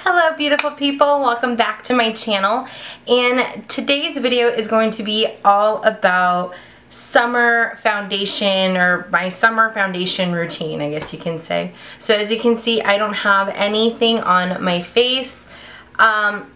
Hello beautiful people, welcome back to my channel, and today's video is going to be all about summer foundation, or my summer foundation routine, I guess you can say. So as you can see, I don't have anything on my face.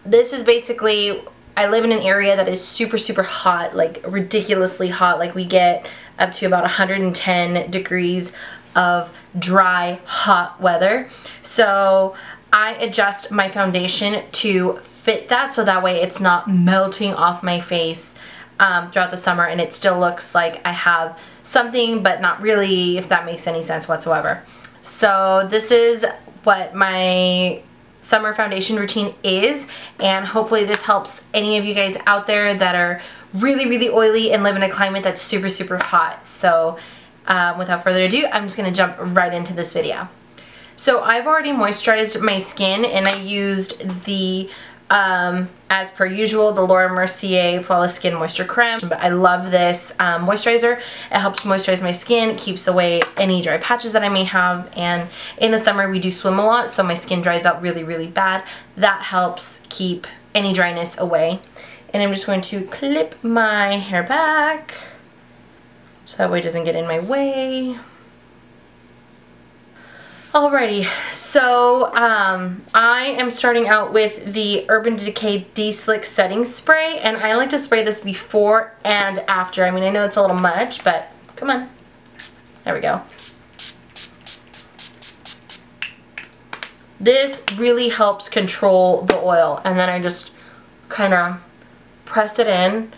This is basically, I live in an area that is super hot, like ridiculously hot. Like we get up to about 110 degrees of dry, hot weather. So I adjust my foundation to fit that, so that way it's not melting off my face throughout the summer, and it still looks like I have something, but not really, if that makes any sense whatsoever. So this is what my summer foundation routine is, and hopefully this helps any of you guys out there that are really oily and live in a climate that's super hot. So without further ado, I'm just going to jump right into this video. So I've already moisturized my skin, and I used the, as per usual, the Mercier Flawless Skin Moisture Creme. But I love this moisturizer. It helps moisturize my skin, keeps away any dry patches that I may have, and in the summer we do swim a lot, so my skin dries out really bad. That helps keep any dryness away. And I'm just going to clip my hair back so that way it doesn't get in my way. Alrighty, so I am starting out with the Urban Decay De-Slick Setting Spray, and I like to spray this before and after. I mean, I know it's a little much, but come on. There we go. This really helps control the oil, and then I just kind of press it in.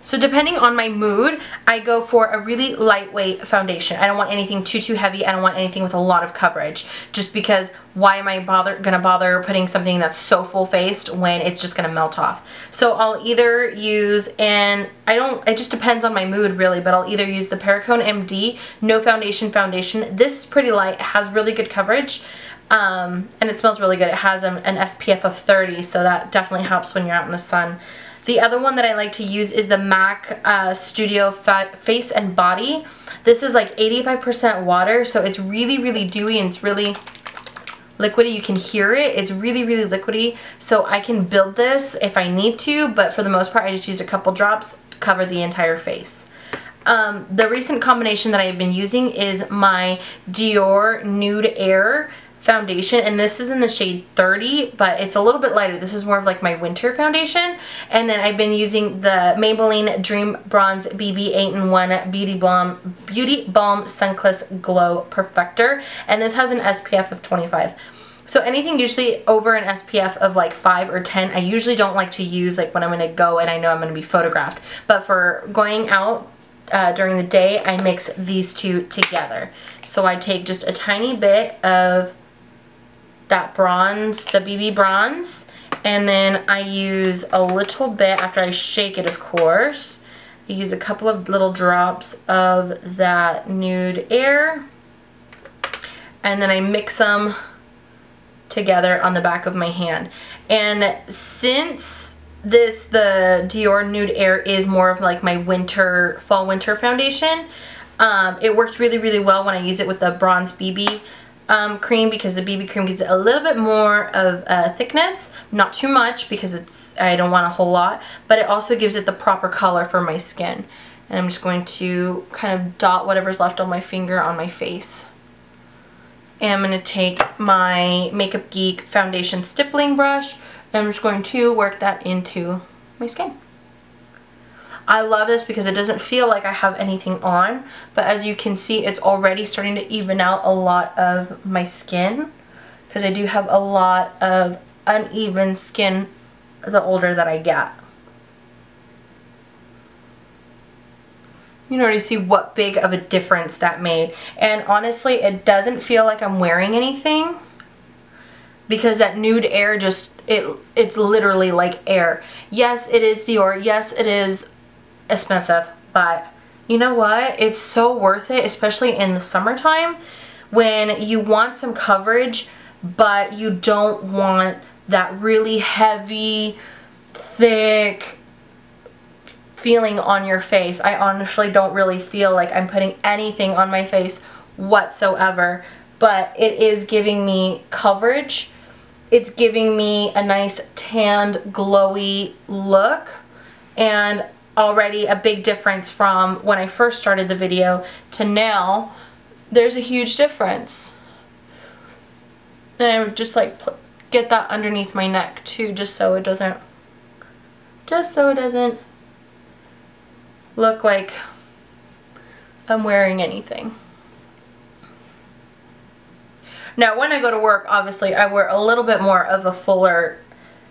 So depending on my mood, I go for a really lightweight foundation. I don't want anything too heavy. I don't want anything with a lot of coverage, just because why am I gonna bother putting something that's so full-faced when it's just gonna melt off? So I'll either use, and it just depends on my mood really, but I'll either use the Perfume MD No Foundation Foundation. This is pretty light, it has really good coverage, and it smells really good. It has an SPF of 30, so that definitely helps when you're out in the sun. The other one that I like to use is the MAC Studio Face and Body. This is like 85% water, so it's really dewy, and it's really liquidy. You can hear it. It's really liquidy, so I can build this if I need to, but for the most part I just used a couple drops to cover the entire face. The recent combination that I've been using is my Dior Nude Air foundation, and this is in the shade 30, but it's a little bit lighter. This is more of like my winter foundation. And then I've been using the Maybelline Dream Bronze BB 8-in-1 Beauty Balm Sunkissed Glow Perfector, and this has an SPF of 25. So anything usually over an SPF of like 5 or 10, I usually don't like to use like when I'm going to go and I know I'm going to be photographed. But for going out during the day, I mix these two together. So I take just a tiny bit of that bronze, the BB bronze, and then I use a little bit, after I shake it of course, I use a couple of little drops of that Nude Air, and then I mix them together on the back of my hand. And since the Dior Nude Air is more of like my fall winter foundation, it works really well when I use it with the bronze BB cream, because the BB cream gives it a little bit more of thickness, not too much because I don't want a whole lot, but it also gives it the proper color for my skin. And I'm just going to kind of dot whatever's left on my finger on my face. And I'm going to take my Makeup Geek foundation stippling brush, and I'm just going to work that into my skin. I love this because it doesn't feel like I have anything on, but as you can see, it's already starting to even out a lot of my skin, because I do have a lot of uneven skin the older that I get. You can already see what big of a difference that made, and honestly it doesn't feel like I'm wearing anything, because that Nude Air just, it's literally like air. Yes, it is Dior, yes it is expensive, but you know what, it's so worth it, especially in the summertime when you want some coverage but you don't want that really heavy, thick feeling on your face. I honestly don't really feel like I'm putting anything on my face whatsoever, but it is giving me coverage. It's giving me a nice tanned, glowy look, and already a big difference from when I first started the video to now. There's a huge difference. And I would just like get that underneath my neck too, just so it doesn't look like I'm wearing anything. Now when I go to work, obviously I wear a little bit more of a fuller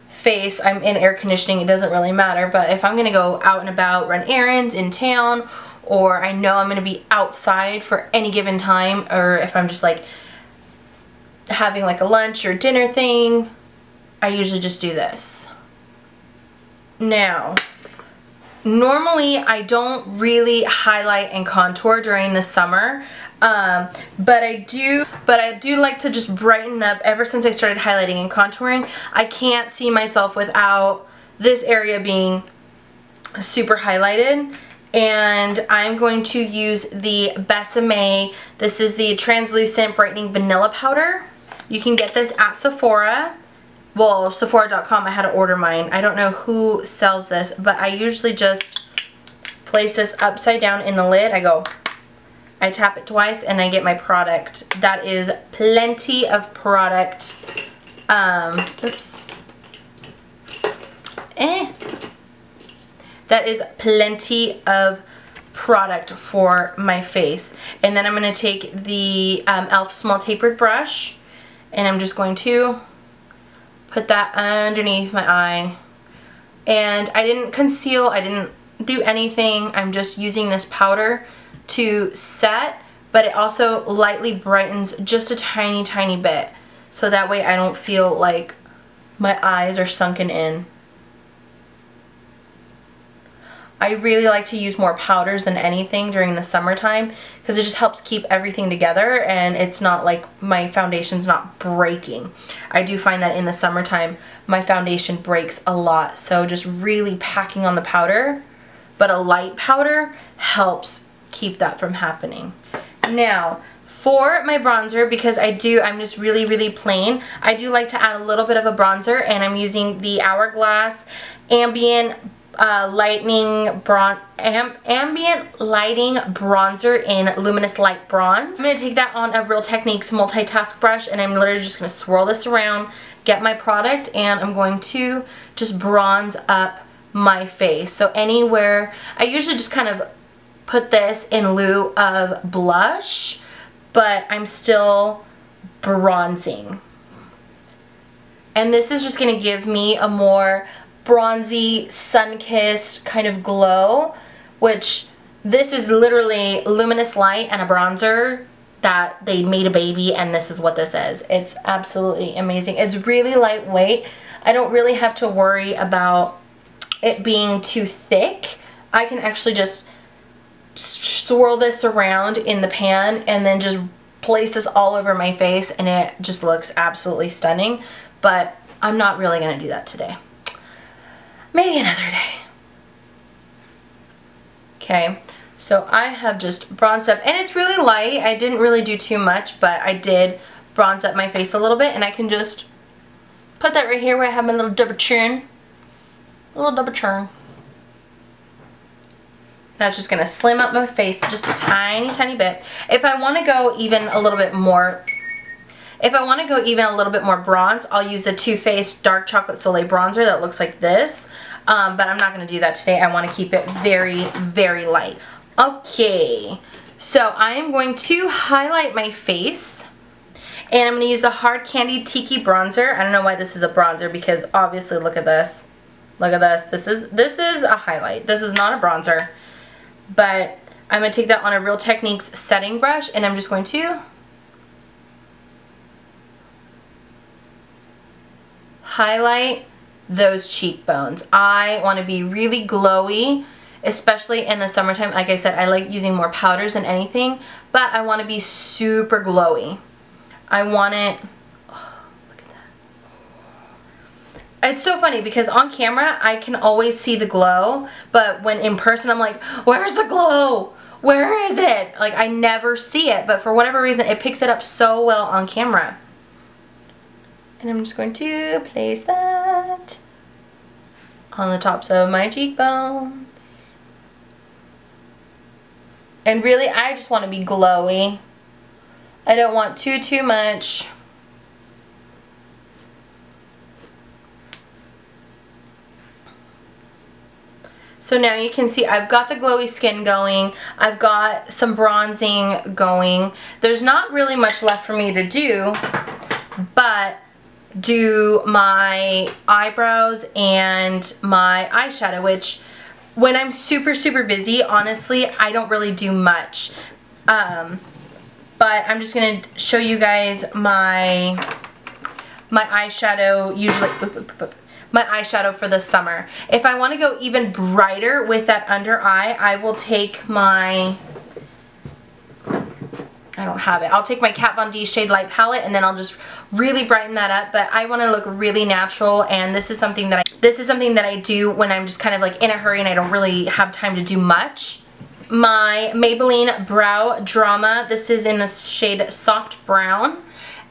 face. I'm in air conditioning, it doesn't really matter, but if I'm gonna go out and about, run errands in town, or I know I'm gonna be outside for any given time, or if I'm just like having like a lunch or dinner thing, I usually just do this. Now, normally I don't really highlight and contour during the summer, but I do like to just brighten up. Ever since I started highlighting and contouring, I can't see myself without this area being super highlighted. And I'm going to use the Besame. This is the translucent brightening vanilla powder. You can get this at Sephora. Well, Sephora.com, I had to order mine. I don't know who sells this, but I usually just place this upside down in the lid. I tap it twice and I get my product. That is plenty of product. Oops. That is plenty of product for my face. And then I'm going to take the e.l.f. small tapered brush, and I'm just going to put that underneath my eye. And I didn't conceal, I didn't do anything. I'm just using this powder to set, but it also lightly brightens just a tiny, tiny bit. So that way I don't feel like my eyes are sunken in. I really like to use more powders than anything during the summertime because it just helps keep everything together, and it's not like my foundation's not breaking. I do find that in the summertime my foundation breaks a lot, so just really packing on the powder, but a light powder helps keep that from happening. Now for my bronzer, because I'm just really, really plain, I do like to add a little bit of a bronzer, and I'm using the Hourglass Ambient Ambient Lighting Bronzer in Luminous Light Bronze. I'm going to take that on a Real Techniques multitask brush, and I'm literally just going to swirl this around, get my product, and I'm going to just bronze up my face. So anywhere, I usually just kind of put this in lieu of blush, but I'm still bronzing. And this is just going to give me a more bronzy, sun-kissed kind of glow, which this is literally Luminous Light and a bronzer that they made a baby, and this is what this is. It's absolutely amazing. It's really lightweight. I don't really have to worry about it being too thick. I can actually just swirl this around in the pan and then just place this all over my face, and it just looks absolutely stunning. But I'm not really going to do that today. Maybe another day. Okay, so I have just bronzed up, and it's really light. I didn't really do too much, but I did bronze up my face a little bit, and I can just put that right here where I have my little double chin. A little double chin. That's just going to slim up my face just a tiny, tiny bit. If I want to go even a little bit more, bronze, I'll use the Too Faced Dark Chocolate Soleil Bronzer that looks like this. But I'm not going to do that today. I want to keep it very, very light. Okay, so I am going to highlight my face. And I'm going to use the Hard Candy Tiki Bronzer. I don't know why this is a bronzer, because obviously look at this. Look at this. This is a highlight. This is not a bronzer. But I'm going to take that on a Real Techniques setting brush, and I'm just going to highlight those cheekbones. I want to be really glowy, especially in the summertime. Like I said, I like using more powders than anything, but I want to be super glowy. I want it, oh, look at that. It's so funny because on camera I can always see the glow, but when in person I'm like, where's the glow? Where is it? Like, I never see it, but for whatever reason, it picks it up so well on camera. And I'm just going to place that on the tops of my cheekbones. And really, I just want to be glowy. I don't want too much. So now you can see I've got the glowy skin going. I've got some bronzing going. There's not really much left for me to do, but do my eyebrows and my eyeshadow, which when I'm super busy, honestly, I don't really do much. But I'm just going to show you guys my eyeshadow, usually, my eyeshadow for the summer. If I want to go even brighter with that under eye, I will take my, I don't have it. I'll take my Kat Von D Shade Light palette and then I'll just really brighten that up. But I want to look really natural, and this is something that I do when I'm just kind of like in a hurry and I don't really have time to do much. My Maybelline Brow Drama. This is in the shade Soft Brown,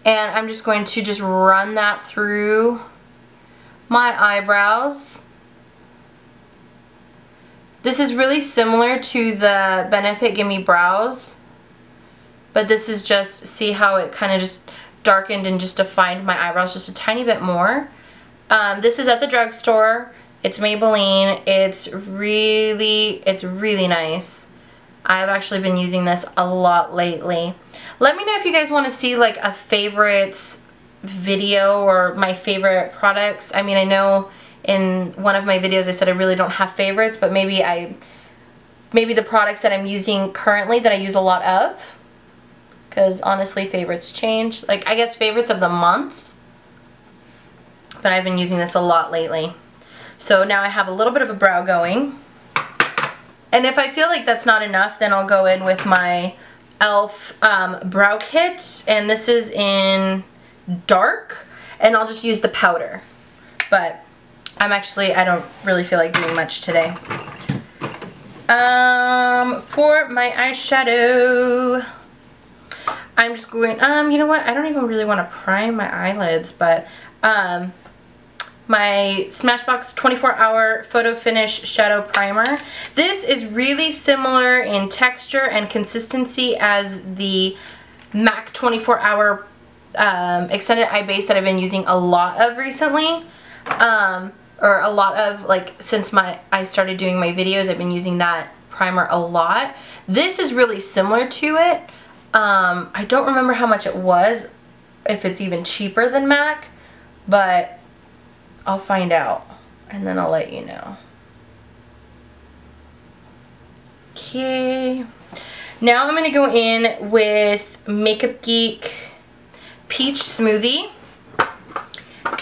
and I'm just going to just run that through my eyebrows. This is really similar to the Benefit Gimme Brows, but this is just, see how it kind of just darkened and just defined my eyebrows just a tiny bit more. This is at the drugstore. It's Maybelline. It's really nice. I've actually been using this a lot lately. Let me know if you guys want to see like a favorites video or my favorite products. I mean, I know in one of my videos I said I really don't have favorites, but maybe the products that I'm using currently that I use a lot of, because honestly favorites change. Like, I guess favorites of the month, but I've been using this a lot lately. So now I have a little bit of a brow going, and if I feel like that's not enough, then I'll go in with my e.l.f. brow kit, and this is in dark, and I'll just use the powder. But I don't really feel like doing much today. For my eyeshadow, I'm just going, you know what, I don't even really want to prime my eyelids, but my Smashbox 24-Hour Photo Finish Shadow Primer. This is really similar in texture and consistency as the MAC 24-Hour Extended Eye Base that I've been using a lot of recently. Or a lot of, like, since I started doing my videos, I've been using that primer a lot. This is really similar to it. I don't remember how much it was, if it's even cheaper than MAC, but I'll find out and then I'll let you know. Okay, now I'm gonna go in with Makeup Geek Peach Smoothie,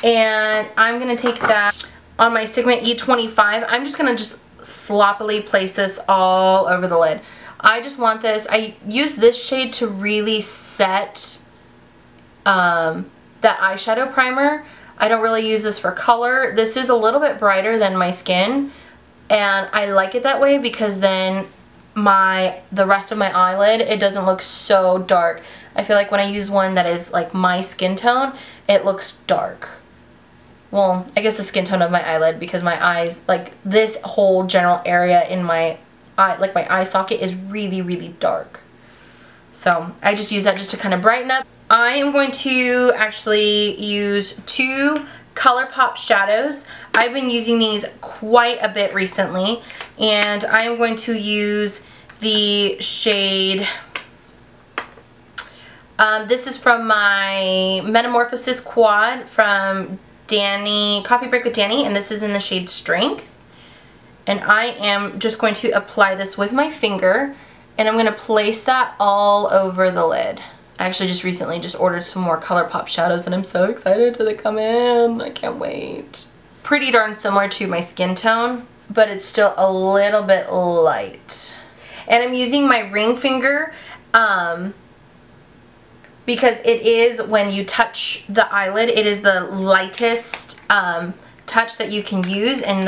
and I'm gonna take that on my Sigma E25. I'm just gonna sloppily place this all over the lid. I just want this. I use this shade to really set that eyeshadow primer. I don't really use this for color. This is a little bit brighter than my skin, and I like it that way because then the rest of my eyelid, it doesn't look so dark. I feel like when I use one that is like my skin tone, it looks dark. Well, I guess the skin tone of my eyelid, because my eyes, like this whole general area in my eye, like my eye socket, is really dark. So I just use that just to kind of brighten up. I am going to actually use two Colourpop shadows. I've been using these quite a bit recently, and I am going to use the shade, this is from my Metamorphosis Quad from Coffee Break with Danny, and this is in the shade Strength. And I am just going to apply this with my finger, and I'm going to place that all over the lid. I actually just recently ordered some more Colourpop shadows, and I'm so excited till they come in. I can't wait. Pretty darn similar to my skin tone, but it's still a little bit light. And I'm using my ring finger because it is, when you touch the eyelid, it is the lightest touch that you can use, and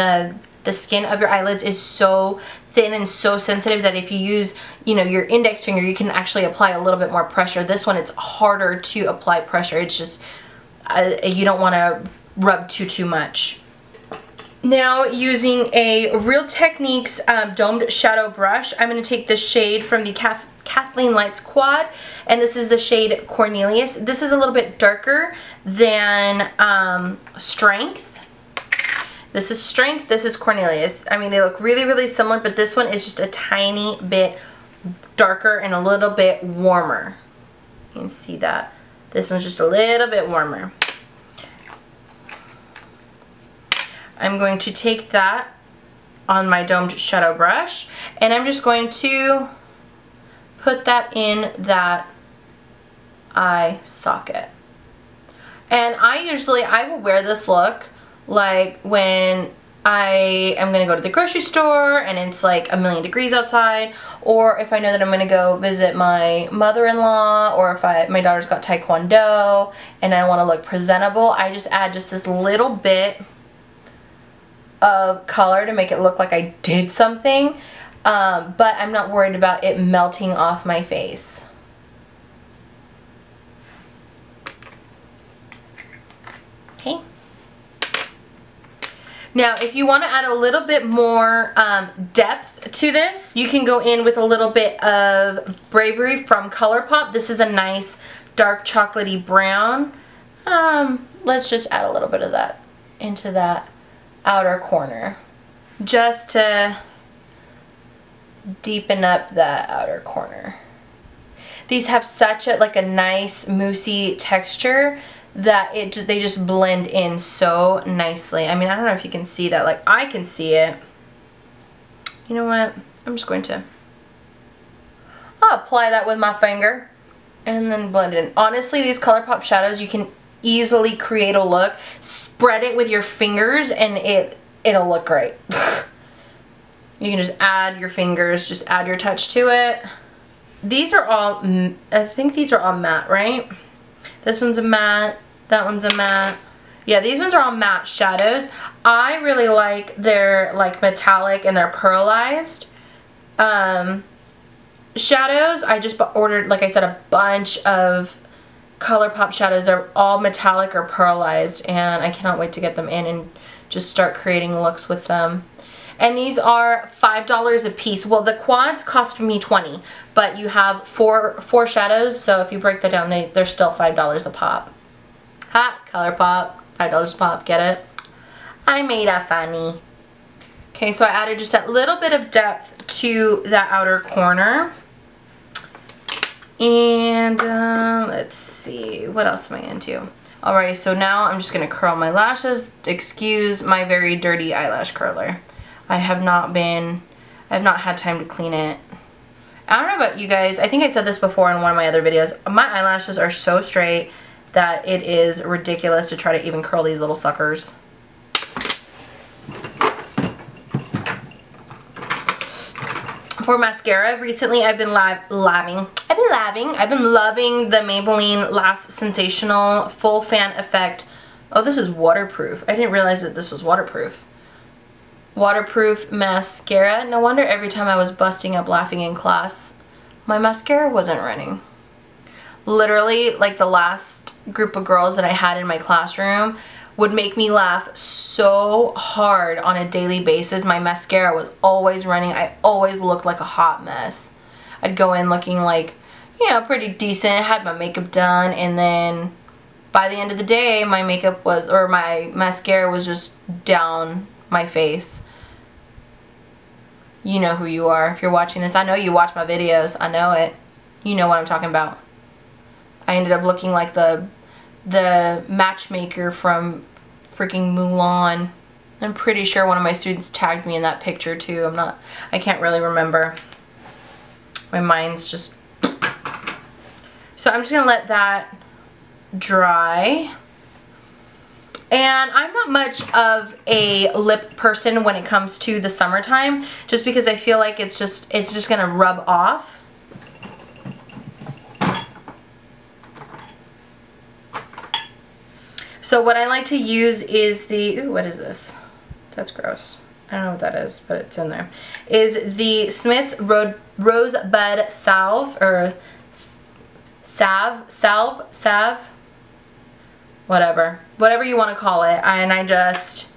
the the skin of your eyelids is so thin and so sensitive that if you use, you know, your index finger, you can actually apply a little bit more pressure. This one, it's harder to apply pressure. It's just, you don't want to rub too much. Now, using a Real Techniques domed shadow brush, I'm going to take the shade from the Kathleen Lights Quad, and this is the shade Cornelious. This is a little bit darker than Strength. This is Strength, this is Cornelious. I mean, they look really similar, but this one is just a tiny bit darker and a little bit warmer. You can see that. This one's just a little bit warmer. I'm going to take that on my domed shadow brush, and I'm just going to put that in that eye socket. And I will wear this look like when I am going to go to the grocery store and it's like 1,000,000 degrees outside, or if I know that I'm going to go visit my mother-in-law, or if my daughter's got taekwondo and I want to look presentable. I just add just this little bit of color to make it look like I did something, but I'm not worried about it melting off my face. Okay. Now, if you want to add a little bit more depth to this, you can go in with a little bit of Bravery from Colourpop. This is a nice dark chocolatey brown. Let's just add a little bit of that into that outer corner, just to deepen up that outer corner. These have such a nice moussey texture that they just blend in so nicely. I mean, I don't know if you can see that. Like, I can see it. You know what? I'm just going to I'll apply that with my finger and then blend it in. Honestly, these Colourpop shadows, you can easily create a look. Spread it with your fingers and it'll look great. You can just add your fingers, just add your touch to it. These are all, I think these are all matte, right? This one's a matte, that one's a matte. Yeah, these ones are all matte shadows. I really like their metallic and their pearlized shadows. I just ordered, like I said, a bunch of Colourpop shadows. They're all metallic or pearlized, and I cannot wait to get them in and just start creating looks with them. And these are $5 a piece. Well, the quads cost me $20, but you have four shadows, so if you break that down, they're still $5 a pop. Ha! Colourpop, $5 a pop. Get it? I made a funny. Okay, so I added just that little bit of depth to that outer corner. And let's see, what else am I into? Alright, so now I'm just going to curl my lashes. Excuse my very dirty eyelash curler. I have not had time to clean it. I don't know about you guys. I think I said this before in one of my other videos. My eyelashes are so straight that it is ridiculous to try to even curl these little suckers. For mascara, recently I've been loving the Maybelline Lash Sensational Full Fan Effect. Oh, this is waterproof. I didn't realize that this was waterproof. Waterproof mascara. No wonder every time I was busting up laughing in class, my mascara wasn't running. Literally, like the last group of girls that I had in my classroom would make me laugh so hard on a daily basis. My mascara was always running. I always looked like a hot mess. I'd go in looking like, you know, pretty decent, had my makeup done, and then by the end of the day, my makeup was, or my mascara was just down my face. You know who you are if you're watching this. I know you watch my videos. I know it. You know what I'm talking about. I ended up looking like the matchmaker from freaking Mulan. I'm pretty sure one of my students tagged me in that picture too. I can't really remember. My mind's just... So I'm just gonna let that dry. And I'm not much of a lip person when it comes to the summertime, just because I feel like it's just gonna rub off. So what I like to use is the, ooh, what is this? That's gross. I don't know what that is, but it's in there, is the Smith's Rosebud Salve, or Salve, whatever you want to call it. And I just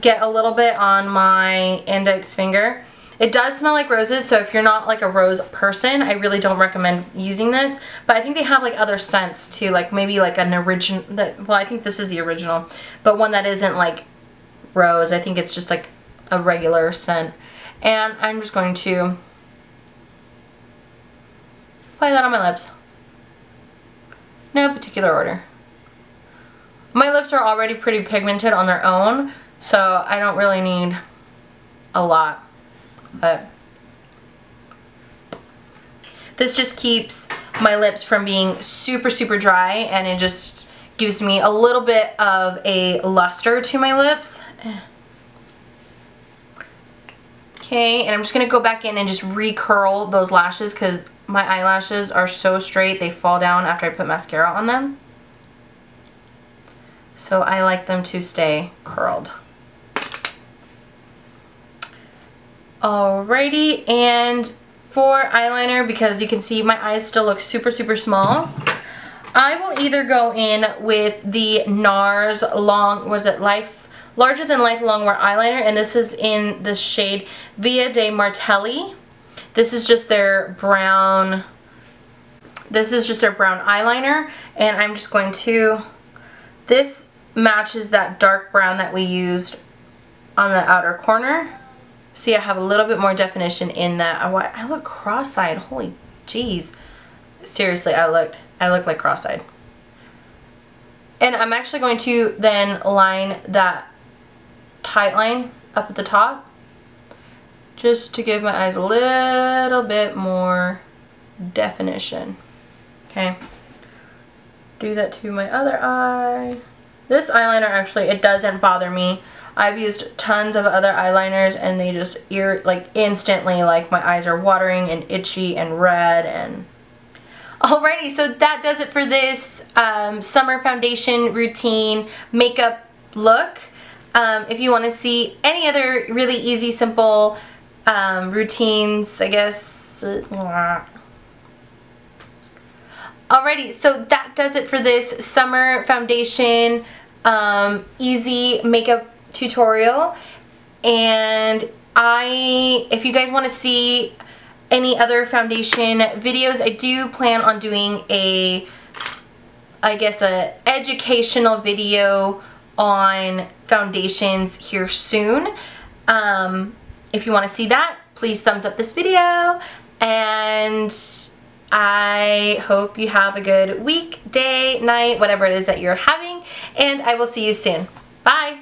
get a little bit on my index finger. It does smell like roses, so if you're not like a rose person, I really don't recommend using this. But I think they have like other scents too, like maybe like an original, well, I think this is the original, but one that isn't like rose. I think it's just like a regular scent. And I'm just going to apply that on my lips. No particular order. My lips are already pretty pigmented on their own, so I don't really need a lot. But this just keeps my lips from being super, super dry, and it just gives me a little bit of a luster to my lips. Okay, and I'm just going to go back in and just recurl those lashes because my eyelashes are so straight they fall down after I put mascara on them. So I like them to stay curled. Alrighty, and for eyeliner, because you can see my eyes still look super, super small, I will either go in with the Nars Larger Than Life Longwear Eyeliner, and this is in the shade Via de Martelli. This is just their brown, eyeliner, and I'm just going to, this matches that dark brown that we used on the outer corner. See, I have a little bit more definition in that. I look cross-eyed. Holy jeez. Seriously, I look like cross-eyed. And I'm actually going to then line that tight line up at the top just to give my eyes a little bit more definition. Okay. Do that to my other eye. This eyeliner actually, it doesn't bother me. I've used tons of other eyeliners and they just instantly, like, my eyes are watering and itchy and red. And alrighty, so that does it for this summer foundation routine makeup look. If you want to see any other really easy, simple routines, I guess. Alrighty, so that does it for this summer foundation easy makeup tutorial. And if you guys want to see any other foundation videos, I do plan on doing a educational video on foundations here soon. If you want to see that, please thumbs up this video, and I hope you have a good week, day, night, whatever it is that you're having, and I will see you soon. Bye!